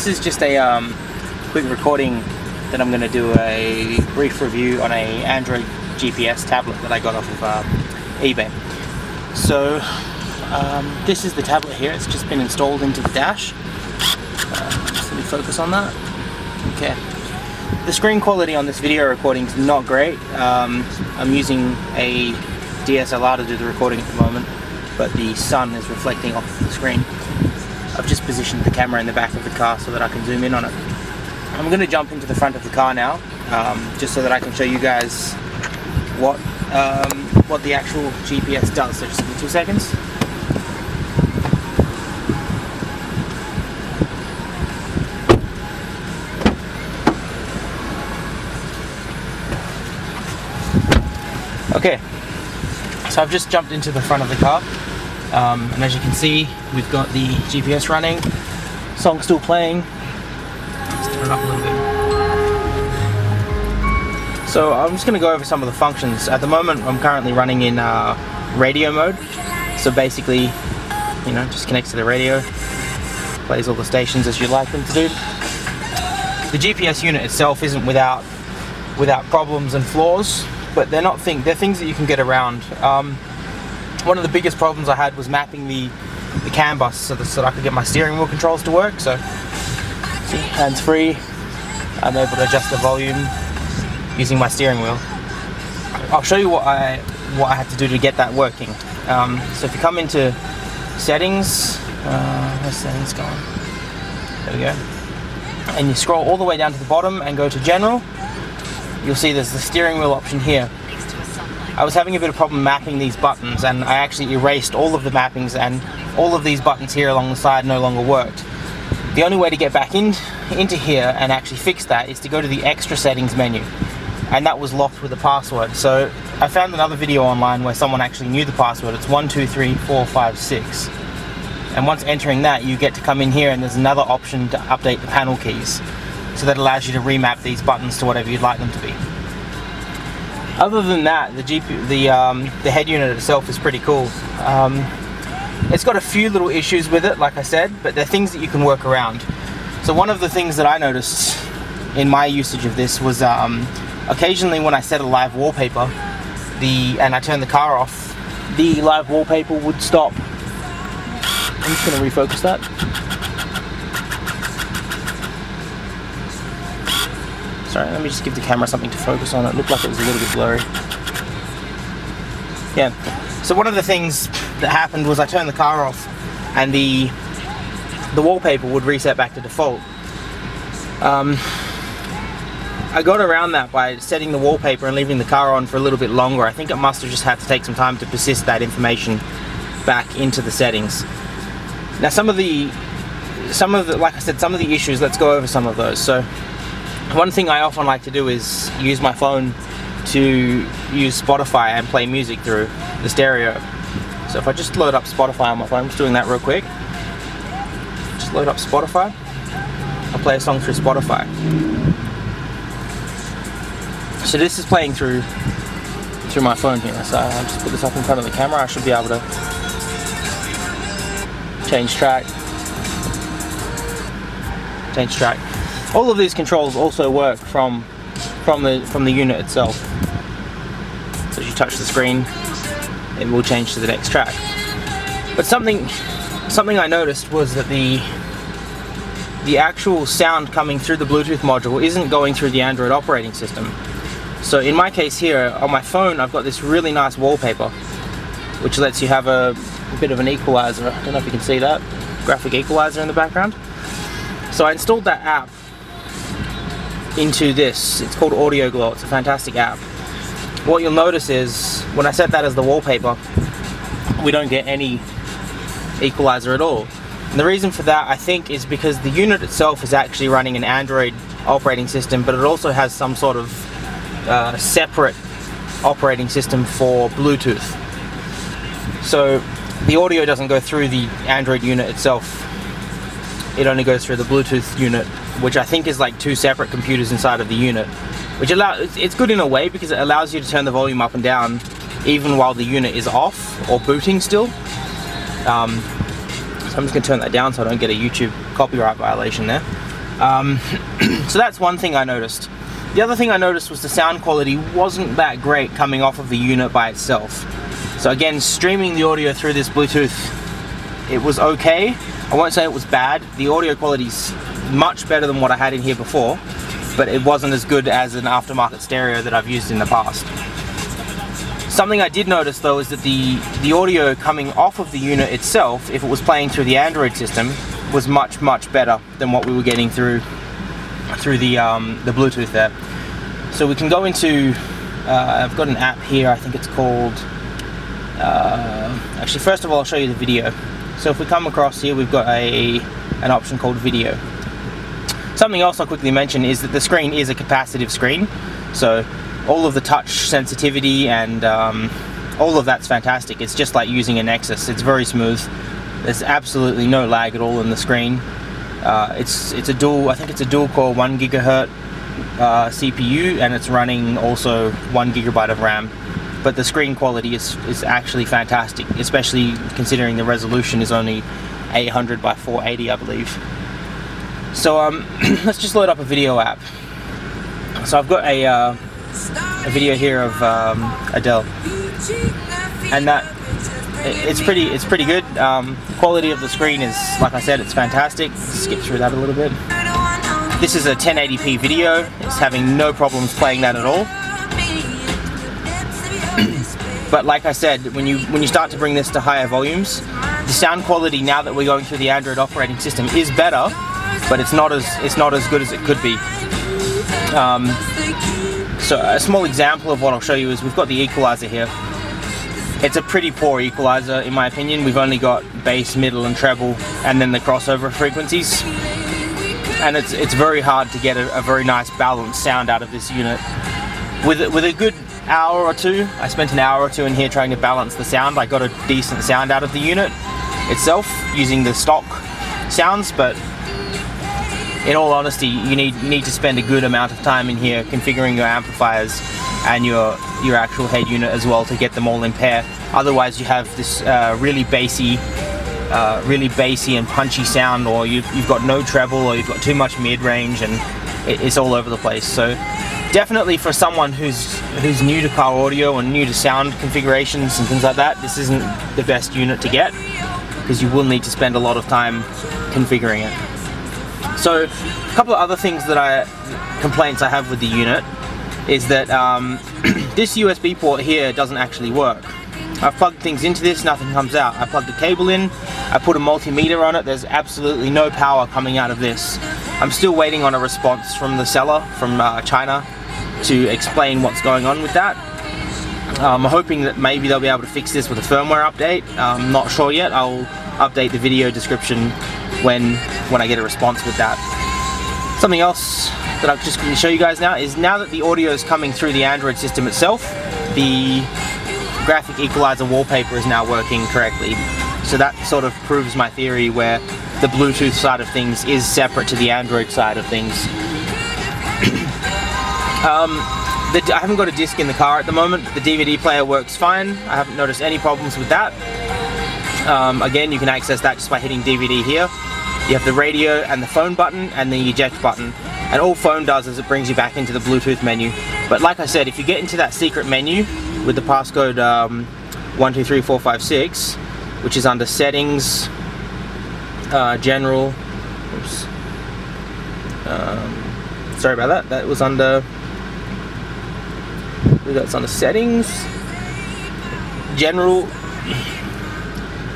this is just a quick recording that I'm going to do a brief review on a Android GPS tablet that I got off of eBay. So this is the tablet here. It's just been installed into the dash. Just let me focus on that. Okay. The screen quality on this video recording is not great. I'm using a DSLR to do the recording at the moment, but the sun is reflecting off the screen. I've just positioned the camera in the back of the car so that I can zoom in on it. I'm going to jump into the front of the car now, just so that I can show you guys what the actual GPS does. So just give me 2 seconds. Okay, so I've just jumped into the front of the car, and as you can see, we've got the GPS running, song still playing. Let's turn it up a little bit. So I'm just going to go over some of the functions. At the moment I'm currently running in radio mode, so basically, you know, just connects to the radio, plays all the stations as you like them to do. The GPS unit itself isn't without problems and flaws, but they're things that you can get around. One of the biggest problems I had was mapping the CAN bus so that I could get my steering wheel controls to work. So, see, hands free, I'm able to adjust the volume using my steering wheel. I'll show you what I had to do to get that working. So if you come into settings, where's settings gone? There we go. And you scroll all the way down to the bottom and go to general. You'll see there's the steering wheel option here. I was having a bit of problem mapping these buttons, and I actually erased all of the mappings, and all of these buttons here along the side no longer worked. The only way to get back into here and actually fix that is to go to the extra settings menu, and that was locked with a password. So I found another video online where someone actually knew the password. It's 123456, and once entering that, you get to come in here and there's another option to update the panel keys. So that allows you to remap these buttons to whatever you'd like them to be. Other than that, the head unit itself is pretty cool. It's got a few little issues with it, like I said, but they're things that you can work around. So one of the things that I noticed in my usage of this was occasionally when I set a live wallpaper, and I turned the car off, the live wallpaper would stop. I'm just going to refocus that. Sorry, let me just give the camera something to focus on. It looked like it was a little bit blurry. Yeah, so one of the things that happened was I turned the car off and the wallpaper would reset back to default. I got around that by setting the wallpaper and leaving the car on for a little bit longer. I think it must have just had to take some time to persist that information back into the settings. Now some of the like I said, some of the issues, let's go over some of those. So one thing I often like to do is use my phone to use Spotify and play music through the stereo. So if I just load up Spotify on my phone, I'm just doing that real quick. Just load up Spotify. I'll play a song through Spotify. So this is playing through my phone here. So I'll just put this up in front of the camera. I should be able to change track. Change track. All of these controls also work from the unit itself. So as you touch the screen, it will change to the next track. But something I noticed was that the actual sound coming through the Bluetooth module isn't going through the Android operating system. So in my case here, on my phone, I've got this really nice wallpaper, which lets you have a bit of an equalizer. I don't know if you can see that graphic equalizer in the background. So I installed that app into this. It's called Audio Glow. It's a fantastic app. What you'll notice is when I set that as the wallpaper, we don't get any equalizer at all. And the reason for that, I think, is because the unit itself is actually running an Android operating system, but it also has some sort of separate operating system for Bluetooth. So the audio doesn't go through the Android unit itself. It only goes through the Bluetooth unit, which I think is like two separate computers inside of the unit, which it's good in a way because it allows you to turn the volume up and down even while the unit is off or booting still. So I'm just going to turn that down so I don't get a YouTube copyright violation there. So that's one thing I noticed. The other thing I noticed was the sound quality wasn't that great coming off of the unit by itself. So again, streaming the audio through this Bluetooth, it was okay. I won't say it was bad. The audio quality's much better than what I had in here before, but it wasn't as good as an aftermarket stereo that I've used in the past. Something I did notice though is that the audio coming off of the unit itself, if it was playing through the Android system, was much better than what we were getting through the Bluetooth there. So we can go into, I've got an app here, I think it's called, actually first of all I'll show you the video. So if we come across here, we've got an option called video. Something else I'll quickly mention is that the screen is a capacitive screen, so all of the touch sensitivity and all of that's fantastic. It's just like using a Nexus. It's very smooth. There's absolutely no lag at all in the screen. It's a dual, I think it's a dual core 1 GHz CPU, and it's running also 1 GB of RAM. But the screen quality is actually fantastic, especially considering the resolution is only 800 by 480, I believe. So let's just load up a video app. So I've got a video here of Adele, and that it's pretty good. Quality of the screen is, like I said, it's fantastic. Skip through that a little bit. This is a 1080p video. It's having no problems playing that at all. But like I said, when you start to bring this to higher volumes, the sound quality now that we're going through the Android operating system is better, but it's not as good as it could be. So a small example of what I'll show you is we've got the equalizer here. It's a pretty poor equalizer in my opinion. We've only got bass, middle and treble, and then the crossover frequencies. And it's very hard to get a very nice balanced sound out of this unit. With a good hour or two, I spent an hour or two in here trying to balance the sound. I got a decent sound out of the unit itself using the stock sounds, but in all honesty, you need to spend a good amount of time in here configuring your amplifiers and your actual head unit as well to get them all in pair. Otherwise you have this really bassy and punchy sound, or you've got no treble, or you've got too much mid-range, and it's all over the place. So definitely for someone who's new to car audio and new to sound configurations and things like that, this isn't the best unit to get, because you will need to spend a lot of time configuring it. So a couple of other things complaints I have with the unit is that this USB port here doesn't actually work. I've plugged things into this, nothing comes out. I plugged a cable in, I put a multimeter on it, there's absolutely no power coming out of this. I'm still waiting on a response from the seller from China to explain what's going on with that. I'm hoping that maybe they'll be able to fix this with a firmware update. I'm not sure yet. I'll update the video description when I get a response with that. Something else that I'm just going to show you guys now is, now that the audio is coming through the Android system itself, the graphic equalizer wallpaper is now working correctly. So that sort of proves my theory where the Bluetooth side of things is separate to the Android side of things. I haven't got a disc in the car at the moment. The DVD player works fine. I haven't noticed any problems with that. Again, you can access that just by hitting DVD here. You have the radio and the phone button and the eject button. And all phone does is it brings you back into the Bluetooth menu. But like I said, if you get into that secret menu with the passcode 123456, which is under settings, general, oops, sorry about that, that was under, that's under settings, general,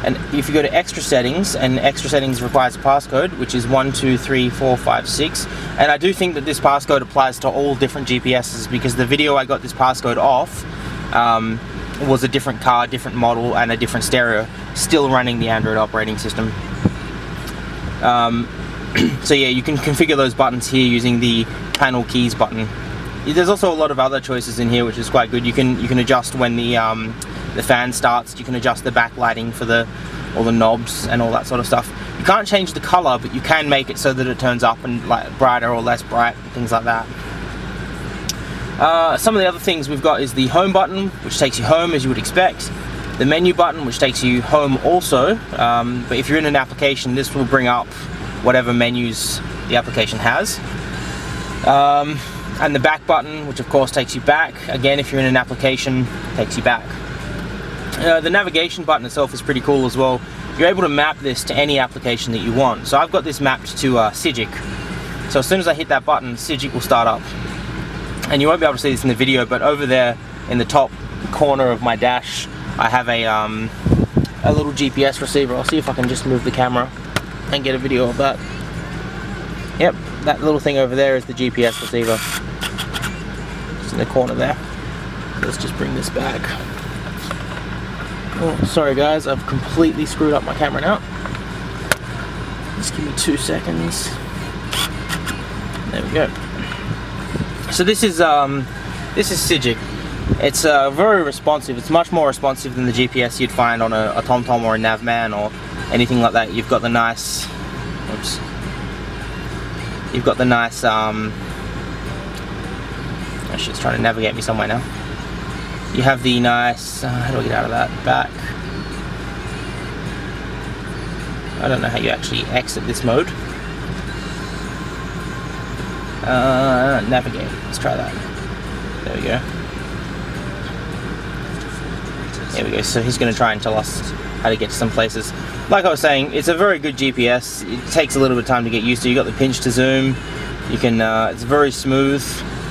and if you go to extra settings, and extra settings requires a passcode, which is 123456, and I do think that this passcode applies to all different GPSs, because the video I got this passcode off was a different car, different model, and a different stereo, still running the Android operating system. So yeah, you can configure those buttons here using the panel keys button. There's also a lot of other choices in here, which is quite good. You can adjust when the fan starts. You can adjust the backlighting for all the knobs and all that sort of stuff. You can't change the color, but you can make it so that it turns up and like brighter or less bright, things like that. Some of the other things we've got is the home button, which takes you home as you would expect. The menu button, which takes you home also, but if you're in an application, this will bring up whatever menus the application has. And the back button, which of course takes you back. Again, if you're in an application, it takes you back. The navigation button itself is pretty cool as well. You're able to map this to any application that you want. So I've got this mapped to Sigic. So as soon as I hit that button, Sigic will start up. And you won't be able to see this in the video, but over there in the top corner of my dash, I have a little GPS receiver. I'll see if I can just move the camera and get a video of that. Yep, that little thing over there is the GPS receiver. It's in the corner there. Let's just bring this back. Oh, sorry guys, I've completely screwed up my camera now. Just give me 2 seconds. There we go. So this is Sigic. It's very responsive. It's much more responsive than the GPS you'd find on a TomTom or a Navman or anything like that. You've got the nice, oops. You've got the nice, oh shit, it's trying to navigate me somewhere now. You have the nice, how do I get out of that? Back. I don't know how you actually exit this mode. Navigate, let's try that. There we go. There we go, so he's going to try and tell us how to get to some places. Like I was saying, it's a very good GPS. It takes a little bit of time to get used to. You got the pinch to zoom. You can, it's very smooth.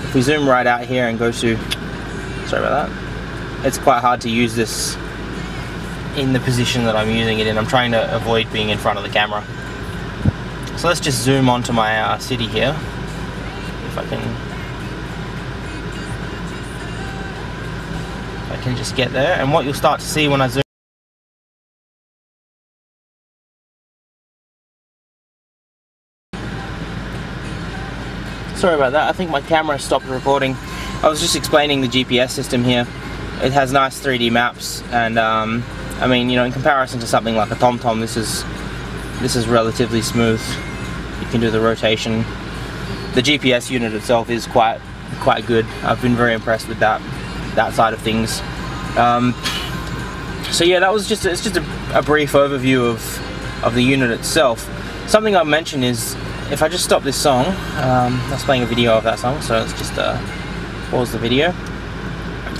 If we zoom right out here and go to, sorry about that. It's quite hard to use this in the position that I'm using it in. I'm trying to avoid being in front of the camera. So let's just zoom onto my city here. If I can just get there, and what you'll start to see when I zoom. Sorry about that, I think my camera stopped recording. I was just explaining the GPS system here. It has nice 3D maps, and I mean, you know, in comparison to something like a TomTom, this is relatively smooth. You can do the rotation. The GPS unit itself is quite good. I've been very impressed with that side of things. So yeah, that was just a brief overview of the unit itself. Something I'll mention is, if I just stop this song, I was playing a video of that song, so let's just pause the video.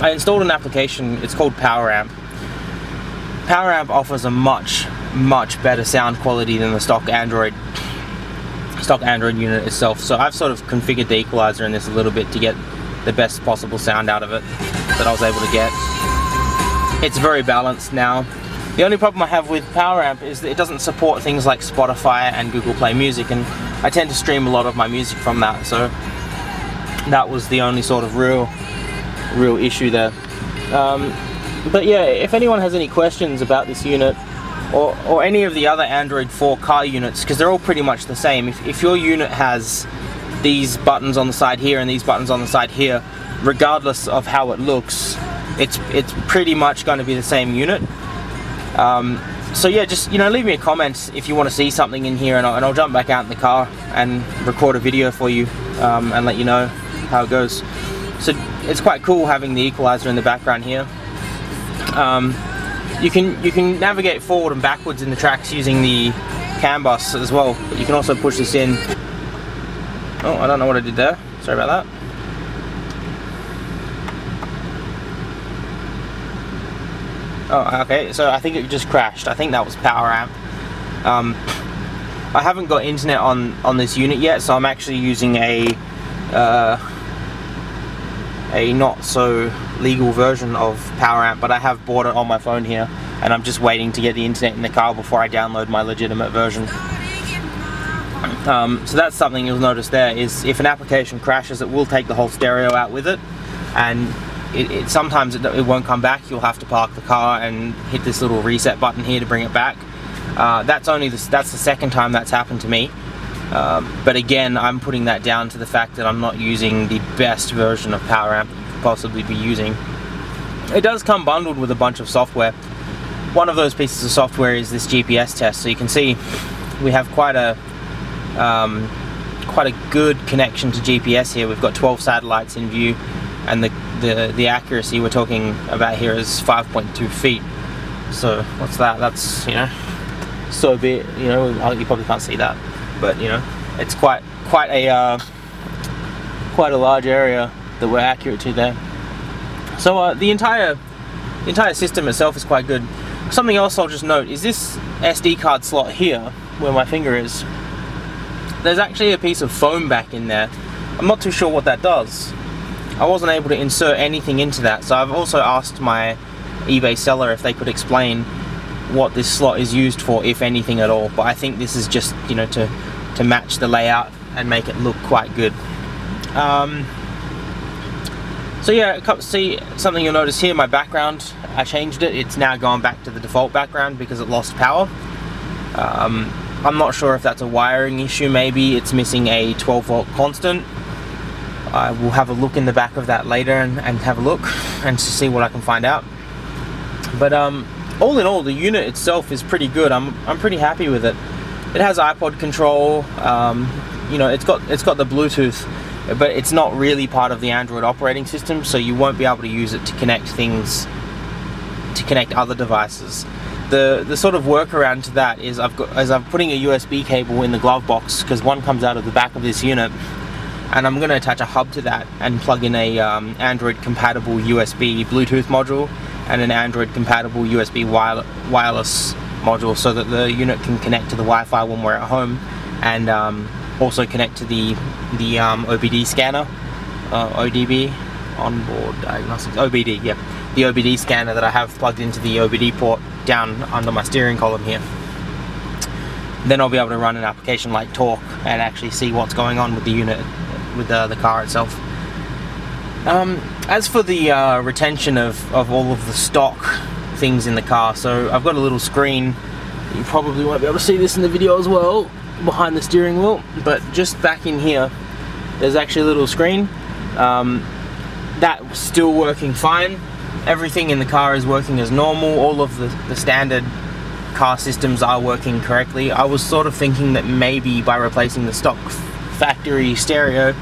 I installed an application, it's called PowerAmp. PowerAmp offers a much better sound quality than the stock Android unit itself. So I've sort of configured the equalizer in this a little bit to get the best possible sound out of it that I was able to get. It's very balanced now. The only problem I have with PowerAmp is that it doesn't support things like Spotify and Google Play Music, and I tend to stream a lot of my music from that, so that was the only sort of real issue there. But yeah, if anyone has any questions about this unit or any of the other Android 4 car units, because they're all pretty much the same, if your unit has these buttons on the side here and these buttons on the side here, regardless of how it looks, it's pretty much going to be the same unit. So yeah, just, you know, leave me a comment if you want to see something in here, and I'll jump back out in the car and record a video for you and let you know how it goes. So it's quite cool having the equalizer in the background here. You can navigate forward and backwards in the tracks using the CAN bus as well, but you can also push this in. Oh, I don't know what I did there. Sorry about that. Oh, okay, so I think it just crashed. I think that was PowerAmp. I haven't got internet on this unit yet, so I'm actually using a not so legal version of PowerAmp, but I have bought it on my phone here, and I'm just waiting to get the internet in the car before I download my legitimate version. So that's something you'll notice there, is if an application crashes, it will take the whole stereo out with it, and sometimes it won't come back. You'll have to park the car and hit this little reset button here to bring it back. That's the second time that's happened to me. But again, I'm putting that down to the fact that I'm not using the best version of PowerAmp you could possibly be using. It does come bundled with a bunch of software. One of those pieces of software is this GPS test. So you can see we have quite a good connection to GPS here. We've got 12 satellites in view, and the accuracy we're talking about here is 5.2 feet. So what's that? That's, you know, so big, you know, you probably can't see that. but you know, it's quite a large area that we're accurate to there. So the entire system itself is quite good. Something else I'll just note is this SD card slot here, where my finger is. There's actually a piece of foam back in there. I'm not too sure what that does. I wasn't able to insert anything into that, so I've also asked my eBay seller if they could explain what this slot is used for, if anything at all. But I think this is just, you know, to match the layout and make it look quite good. So yeah, see, something you'll notice here, my background, I changed it. It's now gone back to the default background because it lost power. I'm not sure if that's a wiring issue. Maybe it's missing a 12-volt constant. I will have a look in the back of that later and have a look and to see what I can find out. But all in all, the unit itself is pretty good. I'm pretty happy with it. It has iPod control. You know, it's got the Bluetooth, but it's not really part of the Android operating system, so you won't be able to use it to connect things, to connect other devices. The sort of workaround to that is I'm putting a USB cable in the glove box, because one comes out of the back of this unit, and I'm going to attach a hub to that and plug in a Android compatible USB Bluetooth module and an Android compatible USB wireless module, so that the unit can connect to the Wi-Fi when we're at home, and also connect to the OBD scanner, ODB, onboard diagnostics, OBD, yeah, the OBD scanner that I have plugged into the OBD port down under my steering column here. Then I'll be able to run an application like Talk and actually see what's going on with the unit, with the car itself. As for the retention of all of the stock things in the car, so I've got a little screen. You probably won't be able to see this in the video as well, behind the steering wheel, but just back in here there's actually a little screen. That's still working fine. Everything in the car is working as normal. All of the standard car systems are working correctly. I was sort of thinking that maybe by replacing the stock factory stereo,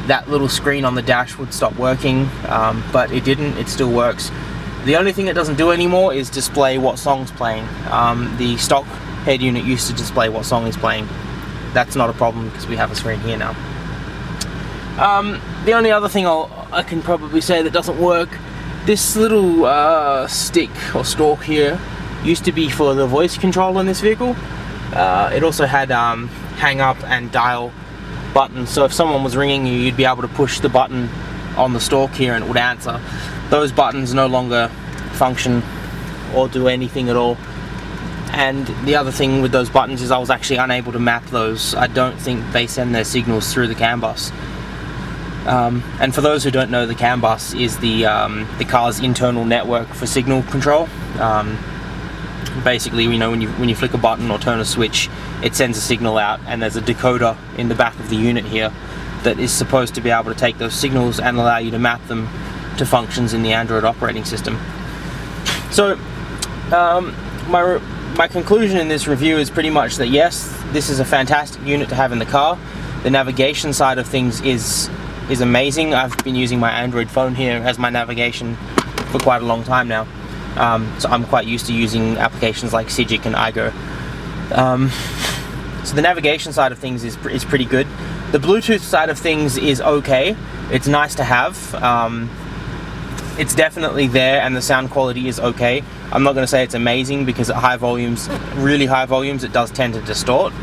that little screen on the dash would stop working, but it didn't. It still works. The only thing it doesn't do anymore is display what song's playing. The stock head unit used to display what song is playing. That's not a problem because we have a screen here now. The only other thing I can probably say that doesn't work, this little stick or stalk here used to be for the voice control in this vehicle. It also had hang up and dial buttons, so if someone was ringing you, you'd be able to push the button on the stalk here and it would answer. Those buttons no longer function or do anything at all. And the other thing with those buttons is I was actually unable to map those. I don't think they send their signals through the CAN bus. And for those who don't know, the CAN bus is the car's internal network for signal control. Basically, you know, when you flick a button or turn a switch, it sends a signal out, and there's a decoder in the back of the unit here that is supposed to be able to take those signals and allow you to map them to functions in the Android operating system. So my conclusion in this review is pretty much that yes, this is a fantastic unit to have in the car. The navigation side of things is amazing. I've been using my Android phone here as my navigation for quite a long time now. So I'm quite used to using applications like Sigic and iGo. So the navigation side of things is pretty good. The Bluetooth side of things is okay. It's nice to have. It's definitely there, and the sound quality is okay. I'm not going to say it's amazing because at high volumes, really high volumes, it does tend to distort.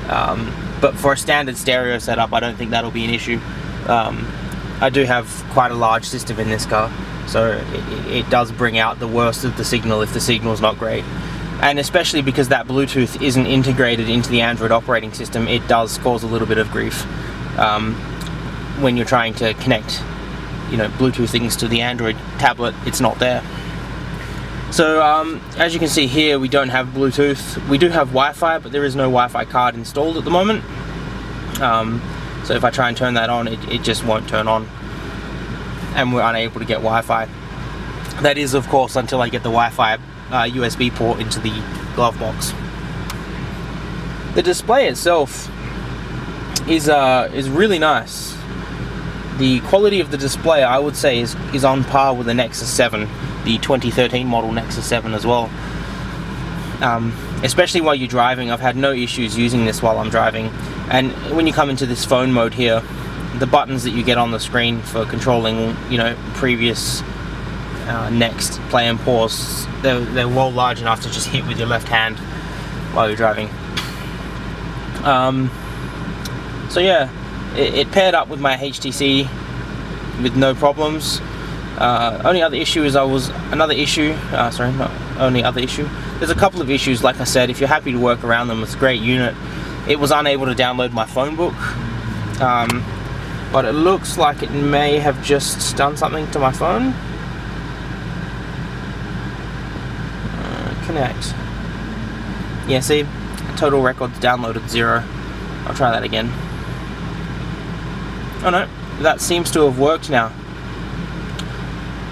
But for a standard stereo setup, I don't think that'll be an issue. I do have quite a large system in this car, so it does bring out the worst of the signal if the signal's not great. And especially because that Bluetooth isn't integrated into the Android operating system, it does cause a little bit of grief when you're trying to connect, you know, Bluetooth things to the Android tablet. It's not there. So as you can see here, we don't have Bluetooth. We do have Wi-Fi, but there is no Wi-Fi card installed at the moment. So if I try and turn that on, it just won't turn on, and we're unable to get Wi-Fi. That is, of course, until I get the Wi-Fi USB port into the glove box. The display itself is really nice. The quality of the display, I would say, is on par with the Nexus 7, the 2013 model Nexus 7 as well. Especially while you're driving, I've had no issues using this while I'm driving. And when you come into this phone mode here, the buttons that you get on the screen for controlling, you know, previous, next, play and pause, they're well large enough to just hit with your left hand while you're driving. So yeah, it paired up with my HTC with no problems. Only other issue is there's a couple of issues. Like I said, if you're happy to work around them, it's a great unit. It was unable to download my phone book, but it looks like it may have just done something to my phone. Connect. Yeah, see, total records downloaded 0. I'll try that again. Oh no, that seems to have worked now.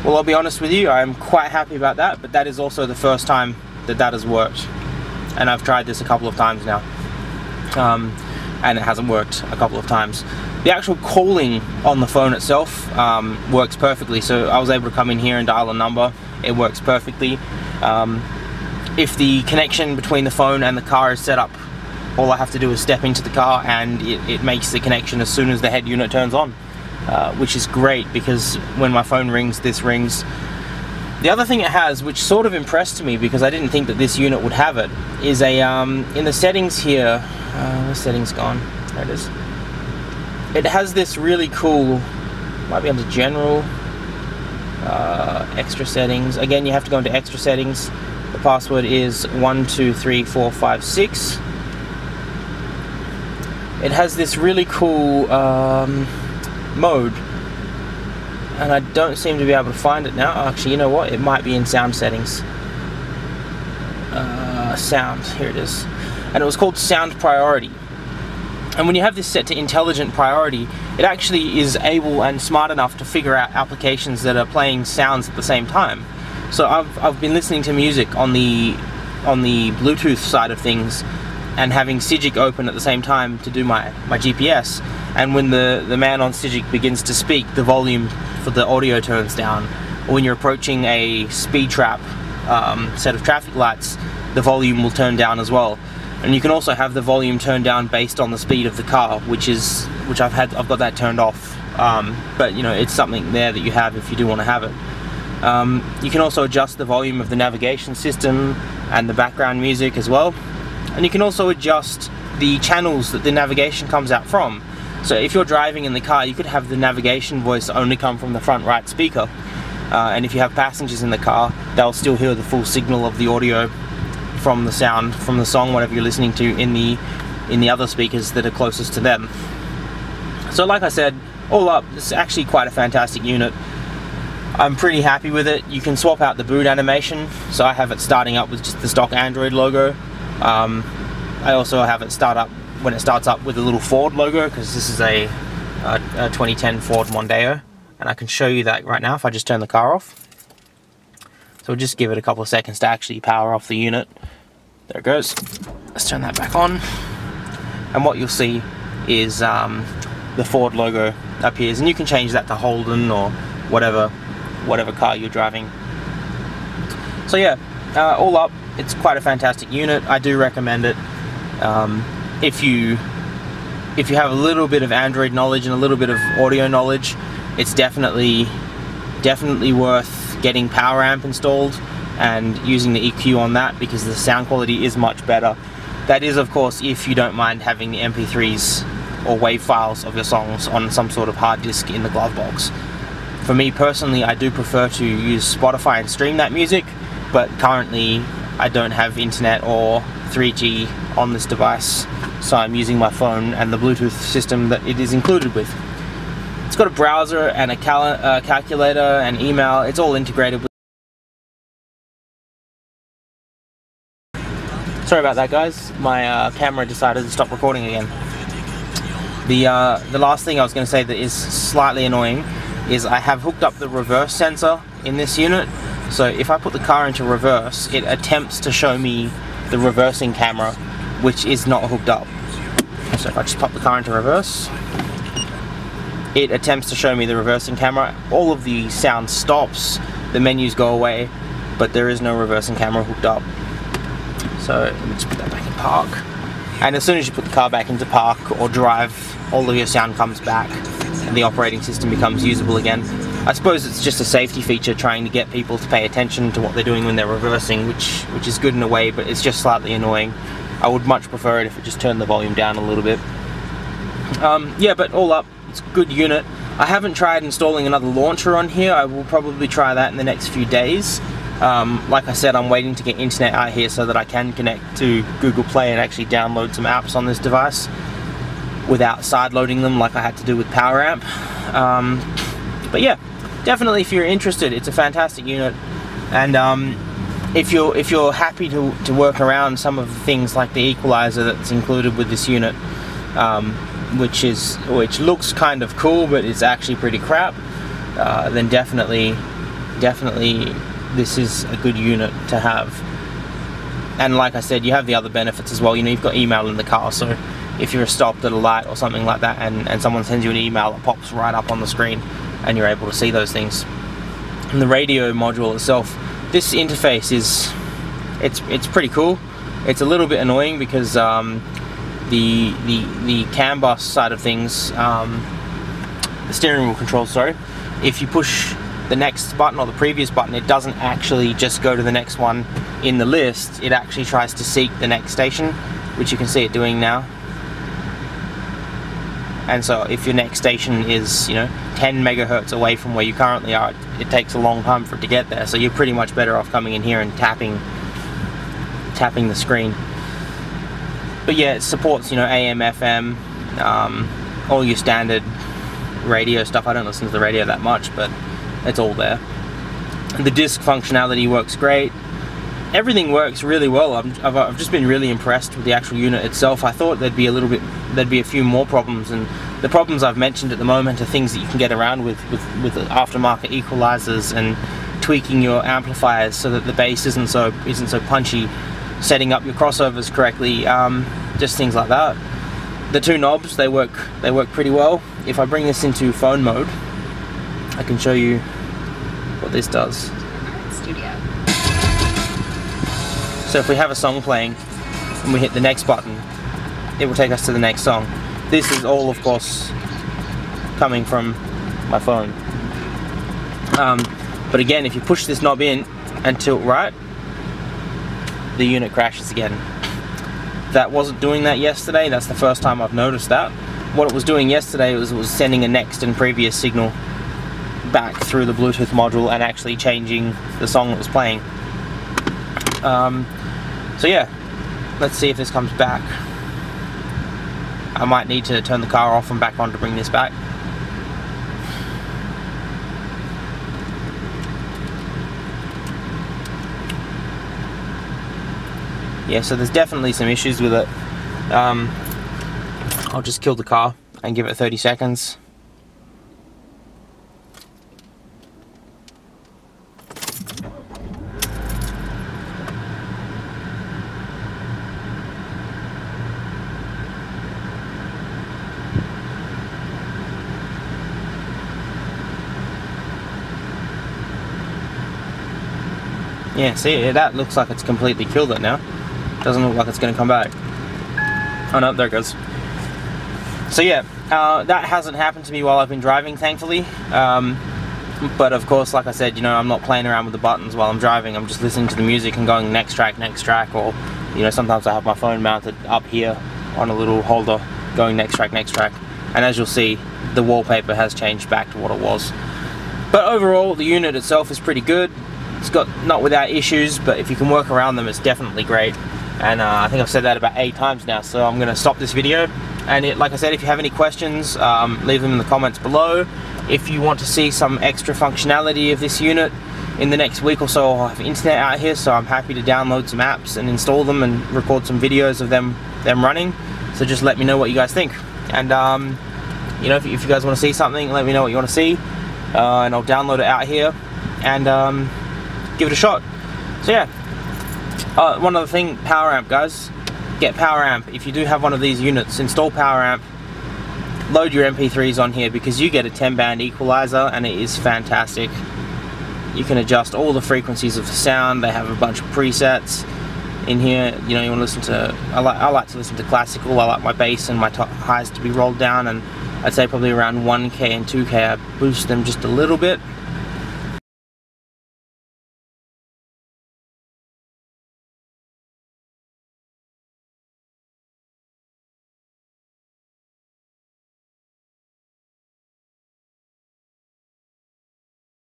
Well, I'll be honest with you, I'm quite happy about that, but that is also the first time that that has worked. And I've tried this a couple of times now. And it hasn't worked a couple of times. The actual calling on the phone itself works perfectly. So I was able to come in here and dial a number. It works perfectly. If the connection between the phone and the car is set up, all I have to do is step into the car and it makes the connection as soon as the head unit turns on, which is great because when my phone rings, this rings. The other thing it has, which sort of impressed me because I didn't think that this unit would have it, is a, in the settings here, the settings gone, there it is. It has this really cool, might be under general, extra settings. Again, you have to go into extra settings. The password is 123456. It has this really cool mode, and I don't seem to be able to find it now. Actually, you know what? It might be in sound settings. Sound, here it is. And it was called Sound Priority. And when you have this set to Intelligent Priority, it actually is able and smart enough to figure out applications that are playing sounds at the same time. So I've been listening to music on the Bluetooth side of things and having Cigic open at the same time to do my GPS, and when the man on Cigic begins to speak, the volume for the audio turns down. Or when you're approaching a speed trap set of traffic lights, the volume will turn down as well. And you can also have the volume turned down based on the speed of the car, which I've got that turned off. But you know, it's something there that you have if you do want to have it. You can also adjust the volume of the navigation system and the background music as well. And you can also adjust the channels that the navigation comes out from. So if you're driving in the car, you could have the navigation voice only come from the front right speaker. And if you have passengers in the car, they'll still hear the full signal of the audio from the sound, from the song, whatever you're listening to in the other speakers that are closest to them. So like I said, all up, it's actually quite a fantastic unit. I'm pretty happy with it. You can swap out the boot animation, so I have it starting up with just the stock Android logo. I also have it start up when it starts up with a little Ford logo, because this is a 2010 Ford Mondeo, and I can show you that right now if I just turn the car off. So we'll just give it a couple of seconds to actually power off the unit. There it goes. Let's turn that back on, and what you'll see is the Ford logo appears, and you can change that to Holden or whatever car you're driving. So yeah, all up, it's quite a fantastic unit. I do recommend it. If you have a little bit of Android knowledge and a little bit of audio knowledge, it's definitely worth getting Power Amp installed and using the EQ on that, because the sound quality is much better. That is, of course, if you don't mind having the MP3s or WAV files of your songs on some sort of hard disk in the glove box. For me personally, I do prefer to use Spotify and stream that music, but currently I don't have internet or 3G on this device, so I'm using my phone and the Bluetooth system that it is included with. It's got a browser and a calculator and email. It's all integrated with. Sorry about that, guys. My camera decided to stop recording again. The last thing I was going to say that is slightly annoying is I have hooked up the reverse sensor in this unit. So if I put the car into reverse, it attempts to show me the reversing camera, which is not hooked up. So if I just pop the car into reverse, it attempts to show me the reversing camera. All of the sound stops, the menus go away, but there is no reversing camera hooked up. So let me just put that back in park. And as soon as you put the car back into park or drive, all of your sound comes back and the operating system becomes usable again. I suppose it's just a safety feature trying to get people to pay attention to what they're doing when they're reversing, which is good in a way, but it's just slightly annoying. I would much prefer it if it just turned the volume down a little bit. Yeah, but all up, it's a good unit. I haven't tried installing another launcher on here. I will probably try that in the next few days. Like I said, I'm waiting to get internet out here so that I can connect to Google Play and actually download some apps on this device without sideloading them like I had to do with PowerAmp. But yeah, definitely if you're interested, it's a fantastic unit. And if you're happy to work around some of the things like the equalizer that's included with this unit, which looks kind of cool but is actually pretty crap, then definitely this is a good unit to have. And like I said, you have the other benefits as well. You know, you've got email in the car, so if you're stopped at a light or something like that and someone sends you an email, it pops right up on the screen and you're able to see those things. And the radio module itself, this interface it's pretty cool. It's a little bit annoying because the CAN bus side of things, the steering wheel controls, sorry, if you push the next button or the previous button, it doesn't actually just go to the next one in the list, it actually tries to seek the next station, which you can see it doing now. And so if your next station is, you know, 10 megahertz away from where you currently are, it takes a long time for it to get there, so you're pretty much better off coming in here and tapping the screen. But yeah, it supports, you know, AM, FM, all your standard radio stuff. I don't listen to the radio that much, but it's all there. The disc functionality works great. Everything works really well. I've just been really impressed with the actual unit itself. I thought there'd be a few more problems, and the problems I've mentioned at the moment are things that you can get around with aftermarket equalizers and tweaking your amplifiers so that the bass isn't so punchy, setting up your crossovers correctly, just things like that. The two knobs, they work pretty well. If I bring this into phone mode, I can show you what this does. Studio. So if we have a song playing and we hit the next button, it will take us to the next song. This is all, of course, coming from my phone. But again, if you push this knob in and tilt right, the unit crashes again. That wasn't doing that yesterday. That's the first time I've noticed that. What it was doing yesterday was it was sending a next and previous signal back through the Bluetooth module and actually changing the song that was playing. So yeah, let's see if this comes back. I might need to turn the car off and back on to bring this back. Yeah, so there's definitely some issues with it. I'll just kill the car and give it 30 seconds. Yeah, see, that looks like it's completely killed it now. Doesn't look like it's going to come back. Oh no, there it goes. So yeah, that hasn't happened to me while I've been driving, thankfully. But of course, like I said, you know, I'm not playing around with the buttons while I'm driving. I'm just listening to the music and going next track, or, you know, sometimes I have my phone mounted up here on a little holder going next track. And as you'll see, the wallpaper has changed back to what it was. But overall, the unit itself is pretty good. It's got not without issues, but if you can work around them, it's definitely great. And I think I've said that about 8 times now, so I'm going to stop this video. And like I said, if you have any questions, leave them in the comments below. If you want to see some extra functionality of this unit, in the next week or so I'll have internet out here, so I'm happy to download some apps and install them and record some videos of them running. So just let me know what you guys think. And you know, if you guys want to see something, let me know what you want to see, and I'll download it out here and give it a shot. So yeah, one other thing, PowerAmp, guys. Get PowerAmp. If you do have one of these units, install PowerAmp, load your MP3s on here, because you get a 10-band equalizer and it is fantastic. You can adjust all the frequencies of the sound. They have a bunch of presets. in here. You know, you want to listen to, I like to listen to classical. I like my bass and my top highs to be rolled down, and I'd say probably around 1K and 2K I boost them just a little bit.